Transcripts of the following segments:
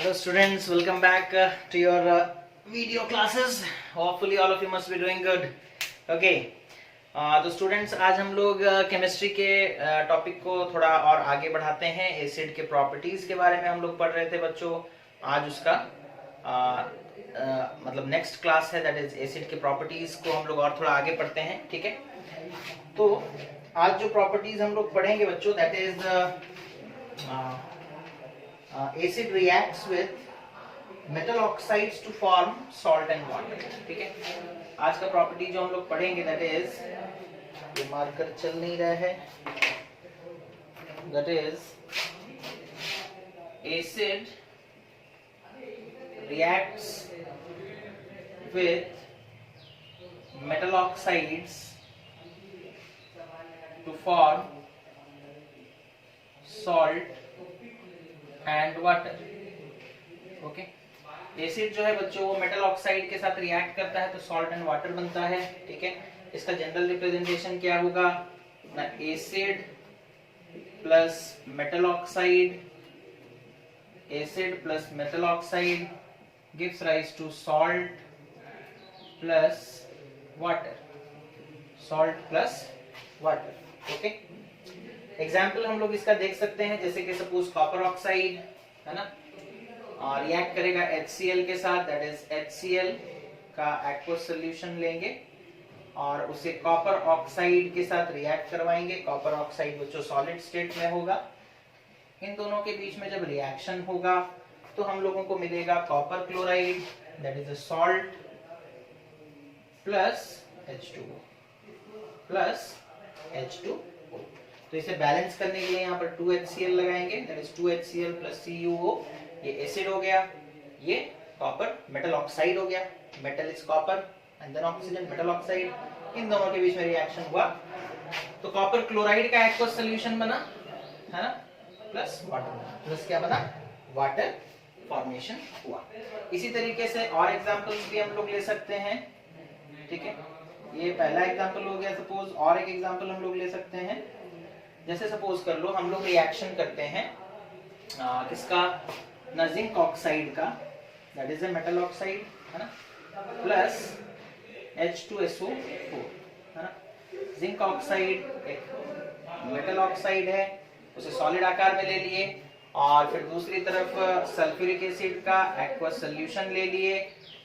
Hello students, welcome back to your video classes. Hopefully all of you must be doing good. Okay. तो students आज हम लोग chemistry के topic को थोड़ा और आगे बढ़ाते हैं। एसिड के प्रॉपर्टीज के बारे में हम लोग पढ़ रहे थे बच्चों। आज उसका मतलब नेक्स्ट क्लास है, दैट इज एसिड के प्रॉपर्टीज को हम लोग और थोड़ा आगे पढ़ते हैं। ठीक है, तो आज जो प्रॉपर्टीज हम लोग पढ़ेंगे बच्चों, that is acid reacts with metal oxides to form salt and water। ठीक है, आज का प्रॉपर्टी जो हम लोग पढ़ेंगे दैट इज, ये मार्कर चल नहीं रहा है, that is acid reacts with metal oxides to form salt and water. Okay, acid जो है बच्चों वो मेटल ऑक्साइड के साथ रिएक्ट करता है तो सॉल्ट एंड वाटर बनता है। ठीक है, इसका जनरल रिप्रेजेंटेशन क्या होगा ना, acid plus metal oxide, acid plus metal oxide gives rise to salt plus water, salt plus water. Okay, example हम लोग इसका देख सकते हैं, जैसे कि सपोज कॉपर ऑक्साइड है ना, और रिएक्ट करेगा HCl के साथ, दैट इज HCl का एक्वस सॉल्यूशन लेंगे और उसे कॉपर ऑक्साइड के साथ रिएक्ट करवाएंगे। कॉपर ऑक्साइड बच्चों सॉलिड स्टेट में होगा। इन दोनों के बीच में जब रिएक्शन होगा तो हम लोगों को मिलेगा copper chloride, that is a salt plus H2O plus H2O। तो इसे बैलेंस करने के लिए यहाँ पर 2HCl लगाएंगे, that is 2HCl plus CuO। ये एसिड हो गया, ये कॉपर मेटल ऑक्साइड हो गया, metal is copper and then oxygen metal oxide, इन दोनों के बीच में रिएक्शन हुआ तो कॉपर क्लोराइड का एक्वस सॉल्यूशन बना है ना, प्लस वाटर बना, प्लस क्या बना, वाटर फॉर्मेशन हुआ। इसी तरीके से और एग्जांपल्स भी हम लोग ले सकते हैं। ठीक है, ये पहला एग्जांपल हो गया सपोज, और एक एग्जांपल हम लोग ले सकते हैं, जैसे सपोज कर लो हम लोग रिएक्शन करते हैं किसका ना, जिंक ऑक्साइड का, that is a metal oxide है ना, प्लस H2SO4 है ना। जिंक ऑक्साइड एक मेटल ऑक्साइड है, उसे सॉलिड आकार में ले लिए और फिर दूसरी तरफ सल्फ्यूरिक एसिड का एक्वस सॉल्यूशन ले लिए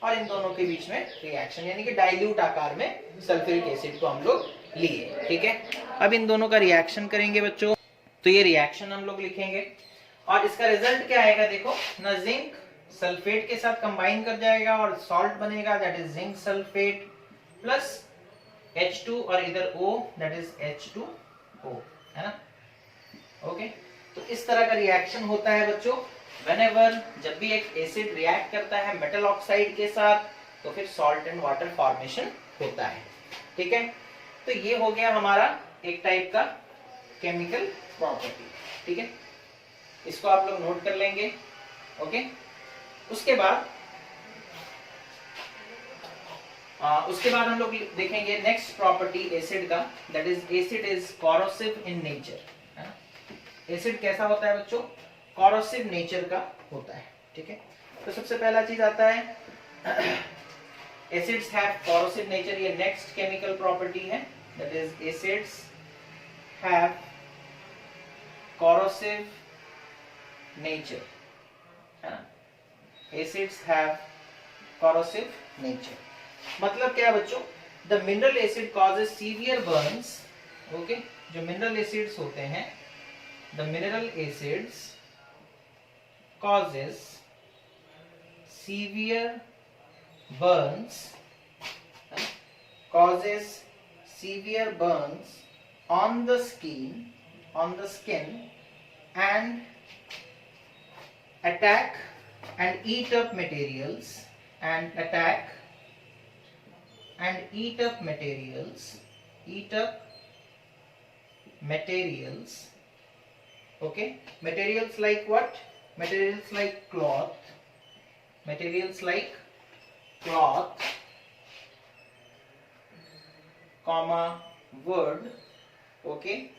और इन दोनों के बीच में रिएक्शन, यानी कि डाइल्यूट आकार में सल्फ्यूरिक एसिड को हम लोग लिए। ठीक है, अब इन दोनों का रिएक्शन करेंगे बच्चों, तो ये रिएक्शन हम लोग लिखेंगे और इसका रिजल्ट क्या आएगा, देखो ना, जिंक सल्फेट के साथ कंबाइन कर जाएगा और सॉल्ट बनेगा, that is zinc sulphate plus H2 और इधर O, दैट इज H2O है ना। ओके, तो इस तरह का रिएक्शन होता है बच्चों व्हेनेवर, जब भी एक एसिड रिएक्ट करता है मेटल ऑक्साइड के साथ तो फिर सॉल्ट एंड वाटर फॉर्मेशन होता है। ठीक है, तो ये हो गया हमारा एक टाइप का केमिकल प्रॉपर्टी। ठीक है, इसको आप लोग नोट कर लेंगे। ओके, उसके बाद हम लोग देखेंगे नेक्स्ट प्रॉपर्टी एसिड का, that is acid is corrosive in nature. Acid कैसा होता है बच्चों, कॉरोसिव नेचर का होता है। ठीक है, तो सबसे पहला चीज आता है एसिड्स हैव कॉरोसिव नेचर, ये नेक्स्ट केमिकल प्रॉपर्टी है, that is acids have corrosive nature है ना। एसिड्स हैव कॉरोसिव नेचर मतलब क्या है बच्चों, the mineral acid causes severe Burns. Okay, जो मिनरल एसिड्स होते हैं, the mineral acids causes severe burns on the skin and attack and eat up materials okay, materials like what, materials like cloth, comma wood, okay,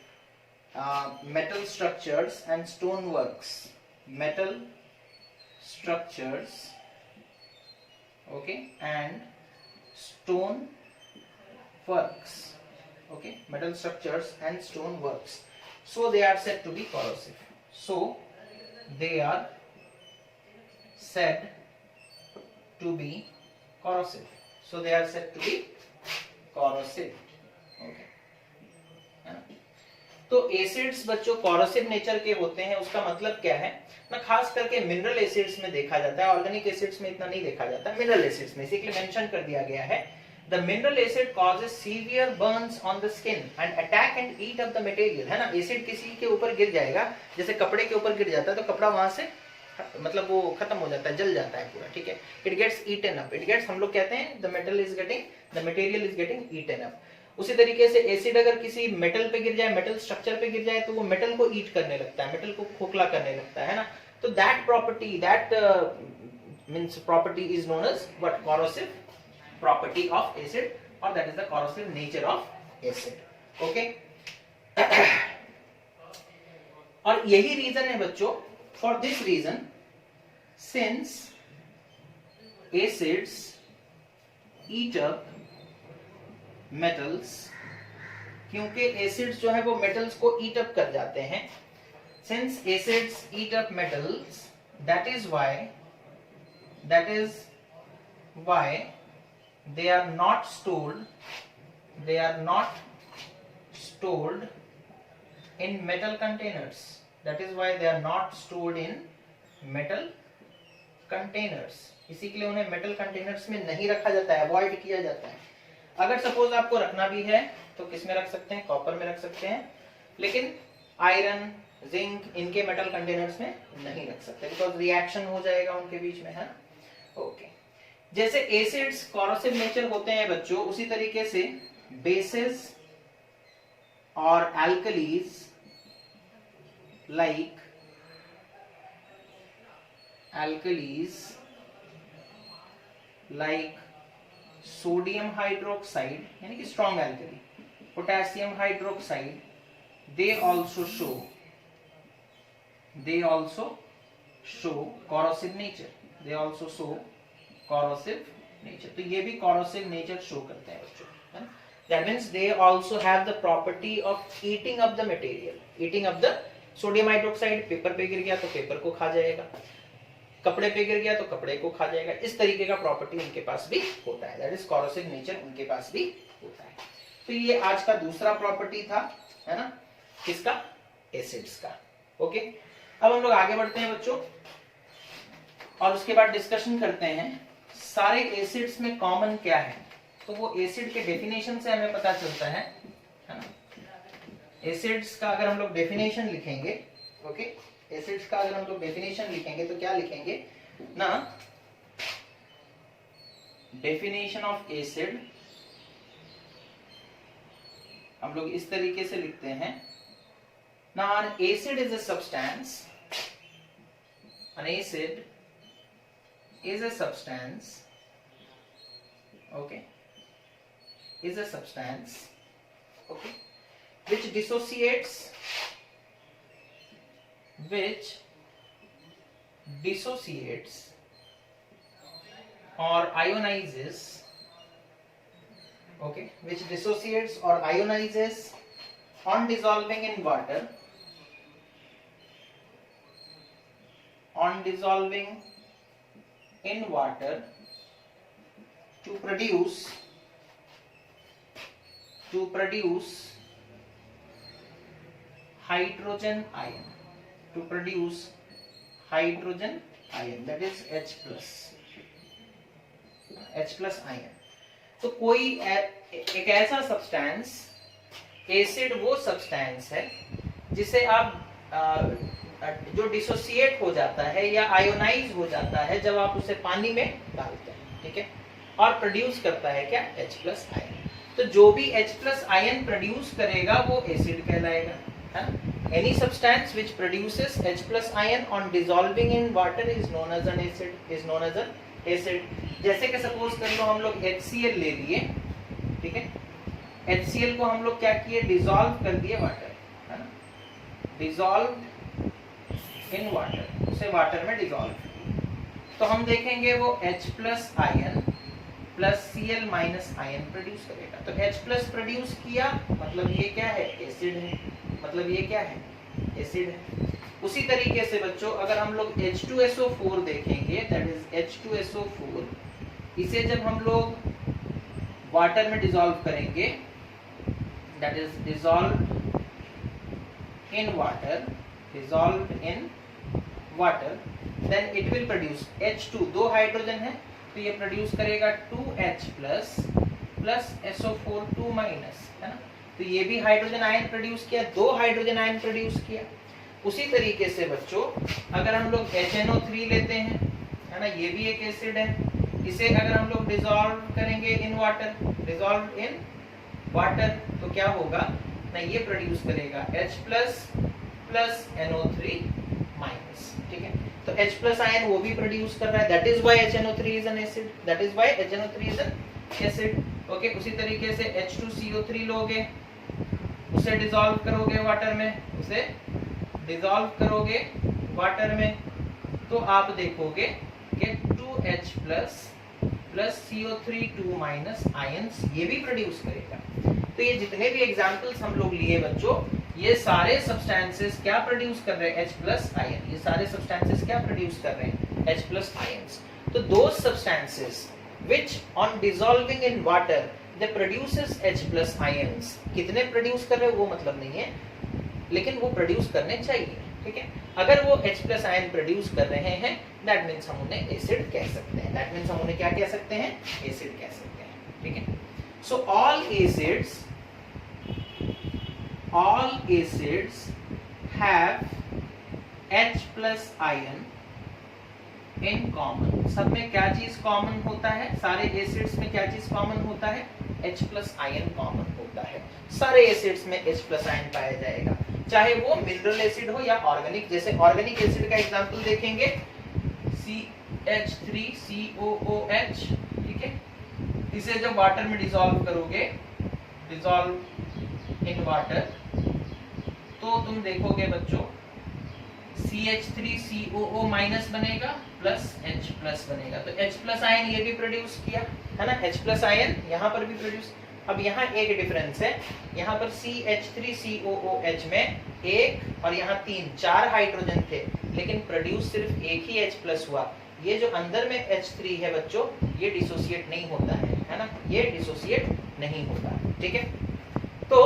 metal structures and stone works, metal structures, okay, and stone works, okay, metal structures and stone works, so they are said to be corrosive. So they are said to be corrosive. So they are said to be corrosive, okay, है ना? तो acids बच्चों corrosive nature के होते हैं, उसका मतलब क्या है ना, खास करके मिनरल एसिड्स में देखा जाता है, ऑर्गेनिक एसिड्स में इतना नहीं देखा जाता, मिनरल एसिड्स में इसीलिए मेंशन कर दिया गया है. The mineral acid causes severe burns on the skin and attack and eat up the material, है ना. एसिड किसी के ऊपर गिर जाएगा, जैसे कपड़े के ऊपर गिर जाता है तो कपड़ा वहां से मतलब वो खत्म हो जाता है, जल जाता है पूरा, ठीक है. It gets eaten up, it gets, हम लोग कहते हैं the material is getting eaten up. उसी तरीके से एसिड अगर किसी मेटल पे गिर जाए, मेटल स्ट्रक्चर पे गिर जाए, तो वो मेटल को ईट करने लगता है, मेटल को खोखला करने लगता है ना. तो that property, that means property is known as what, corrosive property of acid, or that is the corrosive nature of acid, okay. और यही रीजन है बच्चों, for this reason, since acids eat up metals, क्योंकि acids जो है वो metals को ईट up कर जाते हैं, since acids eat up metals, that is why they are not stored in metal containers. That is why they are not stored in metal containers. इसी के लिए उन्हें मेटल कंटेनर्स में नहीं रखा जाता है, अवॉइड किया जाता है. अगर सपोज आपको रखना भी है तो किस में रख सकते हैं, कॉपर में रख सकते हैं, लेकिन आयरन, जिंक, इनके मेटल कंटेनर्स में नहीं रख सकते, बिकॉज रिएक्शन हो जाएगा उनके बीच में, है ना. ओके. जैसे एसिड्स कॉरोसिव नेचर होते हैं बच्चों, उसी तरीके से बेसेस और एल्कलीज लाइक सोडियम हाइड्रोक्साइड यानी कि strong alkali, potassium hydroxide, they also show corrosive nature. तो ये भी corrosive nature show करते हैं बच्चों, है ना. That means they also have the property of eating up the material, eating up the sodium hydroxide. Paper पे गिर गया तो पेपर को खा जाएगा, कपड़े पे गिर गया तो कपड़े को खा जाएगा. इस तरीके का प्रॉपर्टी उनके पास भी होता है, दैट इज corrosive nature उनके पास भी होता है. तो ये आज का दूसरा प्रॉपर्टी था, है ना, किसका, एसिड्स का. ओके. अब हम लोग आगे बढ़ते हैं बच्चों और उसके बाद डिस्कशन करते हैं सारे एसिड्स में कॉमन क्या है. तो वो एसिड के डेफिनेशन से हमें पता चलता है ना. एसिड्स का अगर हम लोग डेफिनेशन लिखेंगे, ओके, एसिड्स का अगर हम लोग डेफिनेशन लिखेंगे तो क्या लिखेंगे ना, डेफिनेशन ऑफ एसिड हम लोग इस तरीके से लिखते हैं. Now an acid is a substance. An acid is a substance. Okay. Is a substance. Okay. Which dissociates or ionizes. Okay. Which dissociates or ionizes on dissolving in water. To produce hydrogen ion. That is H plus ion. तो कोई एक ऐसा substance, acid वो substance है जिसे आप जो dissociate हो जाता है या आयोनाइज हो जाता है जब आप उसे पानी में डालते हैं, ठीक है, और प्रोड्यूस करता है क्या, H प्लस आयन. तो जो भी H प्लस आयन प्रोड्यूस करेगा वो एसिड कहलाएगा, है ना. Any substance which produces H plus ion on dissolving in water is known as an acid. जैसे कि सपोज कर लो हम लोग HCl ले लिए, ठीक है, HCl को हम लोग क्या किए, डिसॉल्व कर दिए वाटर, है ना, डिसॉल्व इन वाटर, उसे वाटर में डिसॉल्व, तो हम देखेंगे वो H plus ion plus Cl minus ion produce करेगा। तो H प्लस प्रोड्यूस किया मतलब ये क्या है, एसिड है, मतलब ये क्या है, एसिड है। उसी तरीके से बच्चों अगर हम लोग H2SO4 देखेंगे, दैट इज H2SO4, इसे जब हम लोग वाटर में डिसॉल्व करेंगे, that is dissolve in water, dissolve in water, then it will produce H2, दो हाइड्रोजन है तो ये प्रोड्यूस करेगा 2H plus plus SO4 2 minus, है ना। तो ये भी हाइड्रोजन आयन प्रोड्यूस किया, दो हाइड्रोजन आयन प्रोड्यूस किया। उसी तरीके से बच्चों अगर हम लोग HNO3 लेते हैं, है ना, ये भी एक एसिड है, इसे अगर हम लोग डिसॉल्व करेंगे इन वाटर, डिसॉल्व इन वाटर, तो क्या होगा ना, ये प्रोड्यूस करेगा H plus plus NO3 minus, ठीक है। तो H प्लस आयन वो भी प्रोड्यूस कर रहा है, that is why HNO3 is an acid, that is why HNO3 is an acid, okay. उसी तरीके से H2CO3 लोगे, उसे डिसॉल्व करोगे वाटर में, उसे डिसॉल्व करोगे वाटर में, तो आप देखोगे कि 2H plus plus CO3 2 minus ions ये भी प्रोड्यूस करेगा। तो ये जितने भी एग्जांपल्स हम लोग लिए बच्चों, ये सारे सब्सटेंसेस क्या प्रोड्यूस कर रहे हैं, H प्लस आयन, ये सारे सब्सटेंसेस क्या प्रोड्यूस कर रहे हैं, H प्लस आयंस। तो those substances which on dissolving in water they produces H plus ions, कितने प्रोड्यूस कर रहे हैं वो मतलब नहीं है, लेकिन वो प्रोड्यूस करने चाहिए, ठीक है। अगर वो H प्लस आयन प्रोड्यूस कर रहे हैं, दैट मीन्स हम उन्हें एसिड कह सकते हैं, दैट मीन्स हम उन्हें क्या कह सकते हैं, एसिड कह सकते हैं, ठीक है। So all acids have H plus ion in common. सब में क्या चीज कॉमन होता है, सारे एसिड्स में क्या चीज कॉमन होता है, H प्लस आयन कॉमन होता है। सारे एसिड्स में H प्लस आयन पाया जाएगा, चाहे वो मिनरल एसिड हो या ऑर्गेनिक। जैसे ऑर्गेनिक एसिड का एग्जांपल देखेंगे CH3COOH, ठीक है। इसे जब वाटर में डिसॉल्व करोगे, डिसॉल्व इन वाटर, तो तुम देखोगे बच्चों CH3COO माइनस बनेगा प्लस H प्लस बनेगा। तो H प्लस आयन ये भी प्रोड्यूस किया, है ना, H प्लस आयन यहाँ पर भी प्रोड्यूस। अब यहाँ एक डिफरेंस है, यहाँ पर CH3COOH में एक और यहाँ तीन, चार हाइड्रोजन थे, लेकिन प्रोड्यूस सिर्फ एक ही H प्लस हुआ। ये जो अंदर में H3 है बच्चों, ये डिसोसिएट नहीं होता है ना, ये डिसोसिएट नहीं होता, ठीक है। तो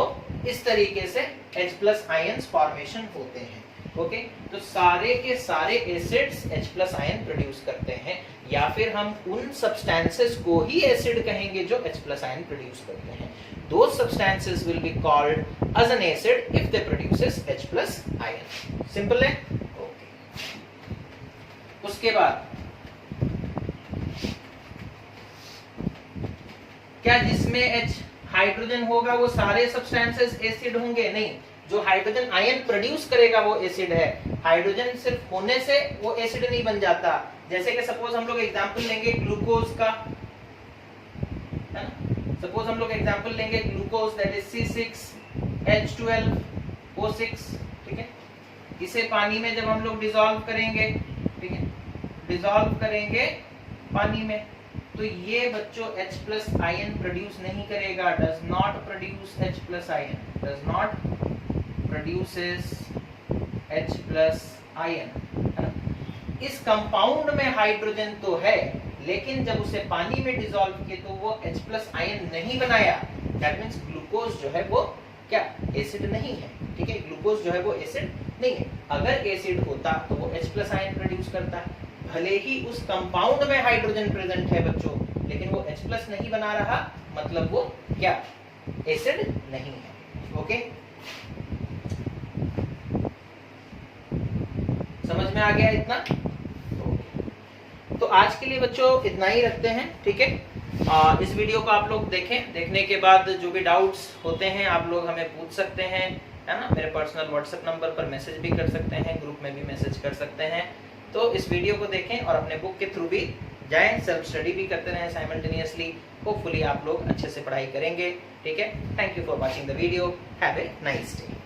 इस तरीके से H प्लस आयंस फॉर्मेशन होते हैं, ओके। तो सारे के सारे acids H plus ion produce करते हैं, या फिर हम उन सब्सटेंसेस को ही एसिड कहेंगे जो H प्लस आयन प्रोड्यूस करते हैं। Those substances will be called as an acid if they produces H plus ion. Simple है? Okay. उसके बाद क्या जिसमें H हाइड्रोजन होगा वो सारे सब्सटेंसेस एसिड होंगे? नहीं, जो हाइड्रोजन आयन प्रोड्यूस करेगा वो एसिड है। हाइड्रोजन सिर्फ होने से वो एसिड नहीं बन जाता। जैसे कि सपोज हम लोग एग्जांपल लेंगे ग्लूकोज का, है ना। सपोज हम लोग एग्जांपल लेंगे ग्लूकोज, दैट इज C6H12O6, ठीक है। इसे पानी में जब हम लोग डिसॉल्व करेंगे, ठीक है, डिसॉल्व करेंगे पानी में, तो ये बच्चों H प्लस आयन प्रोड्यूस नहीं करेगा, does not produce H plus ion, does not produces H plus ion. इस कंपाउंड में हाइड्रोजन तो है, लेकिन जब उसे पानी में डिसॉल्व किए तो वो H प्लस आयन नहीं बनाया। दैट मींस ग्लूकोज जो है वो क्या एसिड नहीं है, ठीक है। ग्लूकोज जो है वो एसिड नहीं है। अगर एसिड होता तो वो H प्लस आयन प्रोड्यूस करता, भले ही उस कंपाउंड में हाइड्रोजन प्रेजेंट है बच्चों, लेकिन वो H प्लस नहीं बना रहा, मतलब वो क्या एसिड नहीं है, ओके। समझ में आ गया इतना? तो आज के लिए बच्चों इतना ही रखते हैं, ठीक है। इस वीडियो को आप लोग देखें, देखने के बाद जो भी डाउट्स होते हैं आप लोग हमें पूछ सकते हैं, है ना। मेरे पर्सनल व्हाट्सएप नंबर पर मैसेज भी कर सकते हैं, ग्रुप में भी मैसेज कर सकते हैं। तो इस वीडियो को देखें और अपने बुक के थ्रू भी जाएं, सेल्फ स्टडी भी करते रहें साइमल्टेनियसली। होपफुली आप लोग अच्छे से पढ़ाई करेंगे, ठीक है। Thank you for watching the video, have a nice day.